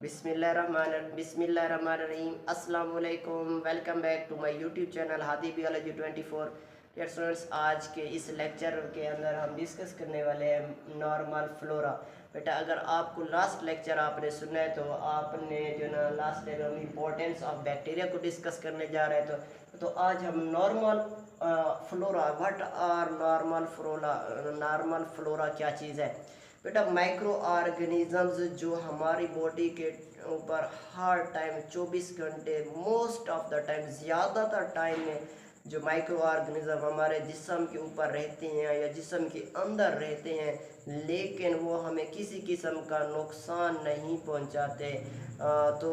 बिस्मिल्लाहिर्रहमानिर्रहीम अस्सलाम वालेकुम। Welcome back to my YouTube channel Hadi biology 24। Dear students, आज के इस लेक्चर के अंदर हम डिस्कस करने वाले हैं नॉर्मल फ्लोरा। बेटा, अगर आपको लास्ट लेक्चर आपने सुना है तो आपने जो ना लास्ट टाइम हम इम्पोर्टेंस ऑफ बैक्टीरिया को डिस्कस करने जा रहे थे। तो आज हम normal flora, what are normal flora क्या चीज़ है। बेटा, माइक्रो ऑर्गेनिजम्स जो हमारी बॉडी के ऊपर हर टाइम 24 घंटे मोस्ट ऑफ द टाइम, ज़्यादातर टाइम में जो माइक्रो ऑर्गेनिज्म हमारे जिस्म के ऊपर रहते हैं या जिस्म के अंदर रहते हैं, लेकिन वो हमें किसी किस्म का नुकसान नहीं पहुंचाते। तो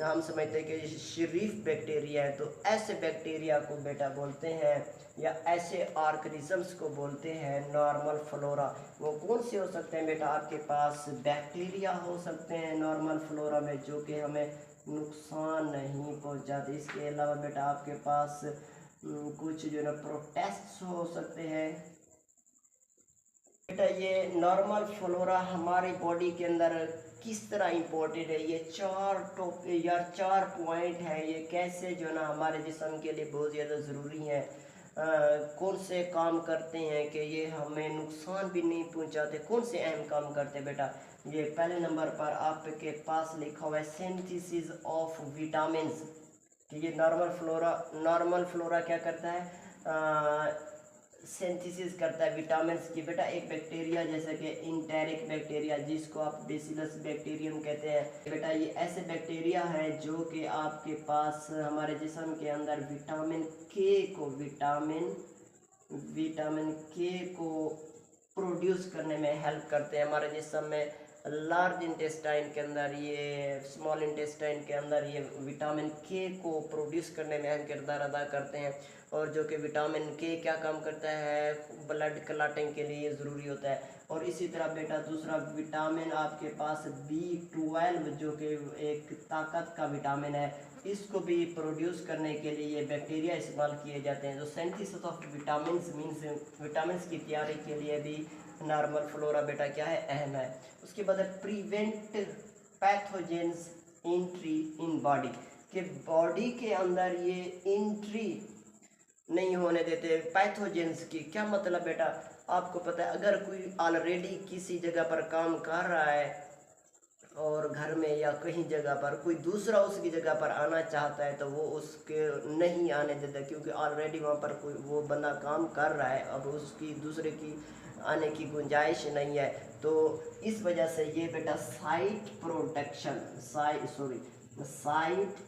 हम समझते हैं कि शरीफ बैक्टीरिया है। तो ऐसे बैक्टीरिया को बेटा बोलते हैं या ऐसे ऑर्गेनिजम्स को बोलते हैं नॉर्मल फ्लोरा। वो कौन से हो सकते हैं बेटा? आपके पास बैक्टीरिया हो सकते हैं नॉर्मल फ्लोरा में जो कि हमें नुकसान नहीं पहुंचाते। इसके अलावा बेटा आपके पास कुछ जो ना प्रोटेस्ट हो सकते हैं। बेटा, ये नॉर्मल फ्लोरा हमारी बॉडी के अंदर किस तरह इम्पोर्टेंट है, ये चार पॉइंट है। ये कैसे जो ना हमारे जिस्म के लिए बहुत ज़्यादा ज़रूरी है। कौन से काम करते हैं कि ये हमें नुकसान भी नहीं पहुंचाते। कौन से अहम काम करते हैं बेटा? ये पहले नंबर पर आपके पास लिखा हुआ है सिंथेसिस ऑफ विटामिन्स। कि ये नॉर्मल फ्लोरा क्या करता है? सिंथेसिस करता है विटामिन्स की। बेटा, एक बैक्टीरिया जैसे कि इंटेरिक बैक्टीरिया, जिसको आप बेसिलस बैक्टीरियम कहते हैं, बेटा ये ऐसे बैक्टीरिया हैं जो कि आपके पास हमारे जिस्म के अंदर विटामिन के को प्रोड्यूस करने में हेल्प करते हैं। हमारे जिस्म में लार्ज इंटेस्टाइन के अंदर, ये स्मॉल इंटेस्टाइन के अंदर ये विटामिन के को प्रोड्यूस करने में अहम किरदार अदा करते हैं। और जो कि विटामिन के क्या काम करता है? ब्लड क्लॉटिंग के लिए ज़रूरी होता है। और इसी तरह बेटा दूसरा विटामिन आपके पास B12 जो कि एक ताकत का विटामिन है, इसको भी प्रोड्यूस करने के लिए ये बैक्टीरिया इस्तेमाल किए जाते हैं। तो synthesis of vitamins means vitamins की तैयारी के लिए भी नॉर्मल फ्लोरा बेटा क्या है? अहम है। उसके बाद prevent pathogens entry in body, कि बॉडी के अंदर ये एंट्री नहीं होने देते पैथोजेंस की। क्या मतलब बेटा? आपको पता है, अगर कोई ऑलरेडी किसी जगह पर काम कर रहा है और घर में या कहीं जगह पर कोई दूसरा उसकी जगह पर आना चाहता है तो वो उसके नहीं आने देता, क्योंकि ऑलरेडी वहाँ पर कोई वो बंदा काम कर रहा है, अब उसकी दूसरे की आने की गुंजाइश नहीं है। तो इस वजह से ये बेटा साइट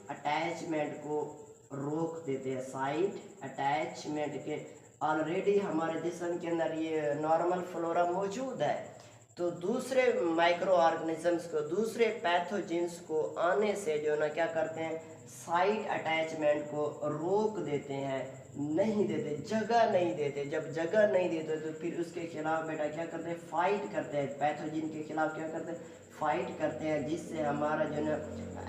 अटैचमेंट को रोक देते हैं। साइट अटैचमेंट के ऑलरेडी हमारे जिस्म के अंदर ये नॉर्मल फ्लोरा मौजूद है, तो दूसरे माइक्रो ऑर्गेनिजम्स को, दूसरे पैथोजेंस को आने से जो ना क्या करते हैं? साइट अटैचमेंट को रोक देते हैं, नहीं देते, जगह नहीं देते। जब जगह नहीं देते तो फिर उसके खिलाफ बेटा क्या करते हैं? फाइट करते हैं। पैथोजेन के खिलाफ क्या करते हैं? फाइट करते हैं, जिससे हमारा जो ना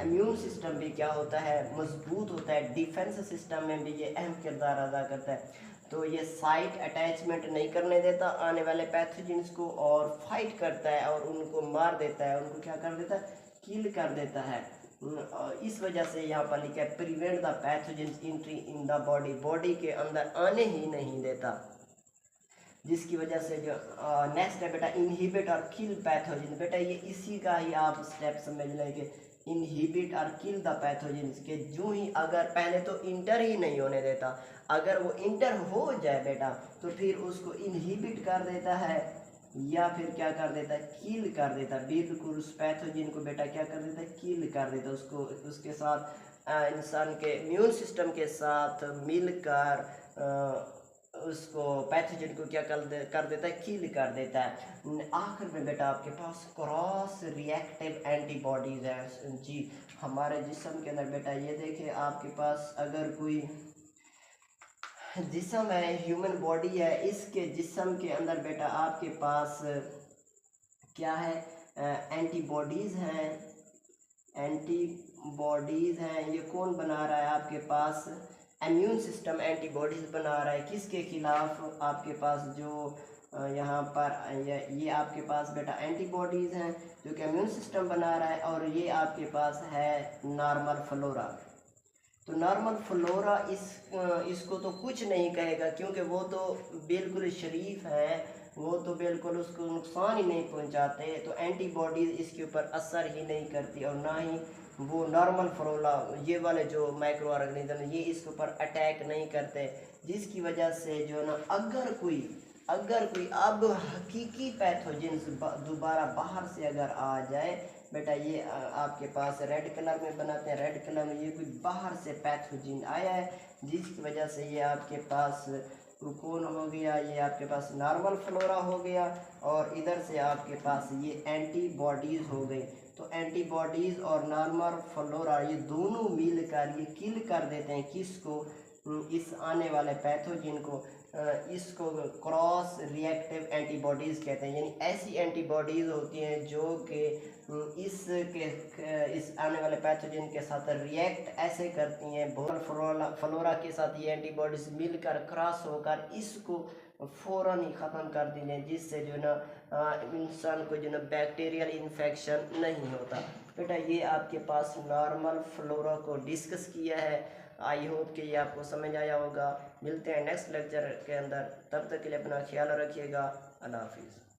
इम्यून सिस्टम भी क्या होता है? मजबूत होता है। डिफेंस सिस्टम में भी ये अहम किरदार अदा करता है। तो ये साइट अटैचमेंट नहीं करने देता आने वाले पैथोजेंस को, और फाइट करता है और उनको मार देता है, उनको क्या कर देता है? किल कर देता है। इस वजह से यहाँ पर लिखा है prevent the pathogens entry in the body, body के अंदर आने ही नहीं देता। जिसकी वजह से जो नेक्स्ट है बेटा इनहिबिट और किल पैथोजेन। बेटा ये इसी का ही आप स्टेप समझ लेंगे, इनहिबिट और किल द पैथोजेन के। जो ही अगर पहले तो इंटर ही नहीं होने देता, अगर वो इंटर हो जाए बेटा तो फिर उसको इनहिबिट कर देता है या फिर क्या कर देता है? किल कर देता है। बिल्कुल उस पैथोजेन को बेटा क्या कर देता है? किल कर देता है। उसको उसके साथ इंसान के इम्यून सिस्टम के साथ मिलकर उसको पैथोजेन को क्या कर देता है? किल कर देता है। आखिर में बेटा आपके पास क्रॉस रिएक्टिव एंटीबॉडीज है जी हमारे जिस्म के अंदर। बेटा ये देखिए, आपके पास अगर कोई जिस्म है, ह्यूमन बॉडी है, इसके जिस्म के अंदर बेटा आपके पास क्या है? एंटीबॉडीज़ हैं। एंटीबॉडीज़ हैं, ये कौन बना रहा है? आपके पास इम्यून सिस्टम एंटीबॉडीज़ बना रहा है। किसके खिलाफ? आपके पास जो यहाँ पर ये आपके पास बेटा एंटीबॉडीज़ हैं जो कि इम्यून सिस्टम बना रहा है, और ये आपके पास है नॉर्मल फ्लोरा। तो नॉर्मल फ्लोरा इसको तो कुछ नहीं कहेगा, क्योंकि वो तो बिल्कुल शरीफ है, वो तो बिल्कुल उसको नुकसान ही नहीं पहुंचाते, तो एंटीबॉडीज़ इसके ऊपर असर ही नहीं करती, और ना ही वो नॉर्मल फ्लोरा ये वाले जो माइक्रो ऑर्गेनिज्म ये इसके ऊपर अटैक नहीं करते, जिसकी वजह से जो ना अगर कोई अब हकीकी पैथोजन दोबारा बाहर से अगर आ जाए बेटा, ये आपके पास रेड कलर में बनाते हैं, रेड कलर में ये कोई बाहर से पैथोजन आया है, जिसकी वजह से ये आपके पास कौन हो गया, ये आपके पास नॉर्मल फ्लोरा हो गया, और इधर से आपके पास ये एंटीबॉडीज़ हो गई। तो एंटीबॉडीज़ और नॉर्मल फ्लोरा ये दोनों मिलकर ये किल कर देते हैं किसको, इस आने वाले पैथोजन को। इसको क्रॉस रिएक्टिव एंटीबॉडीज़ कहते हैं, यानी ऐसी एंटीबॉडीज़ होती हैं जो कि इस आने वाले पैथोजन के साथ रिएक्ट ऐसे करती हैं, फ्लोरा के साथ ये एंटीबॉडीज़ मिलकर क्रॉस होकर इसको फ़ौरन ही ख़त्म कर दी जाए, जिससे जो ना इंसान को जो ना बैक्टीरियल इन्फेक्शन नहीं होता। बेटा ये आपके पास नॉर्मल फ्लोरा को डिस्कस किया है, आई होप कि ये आपको समझ आया होगा। मिलते हैं नेक्स्ट लेक्चर के अंदर, तब तक के लिए अपना ख्याल रखिएगा। अल्लाह हाफिज़।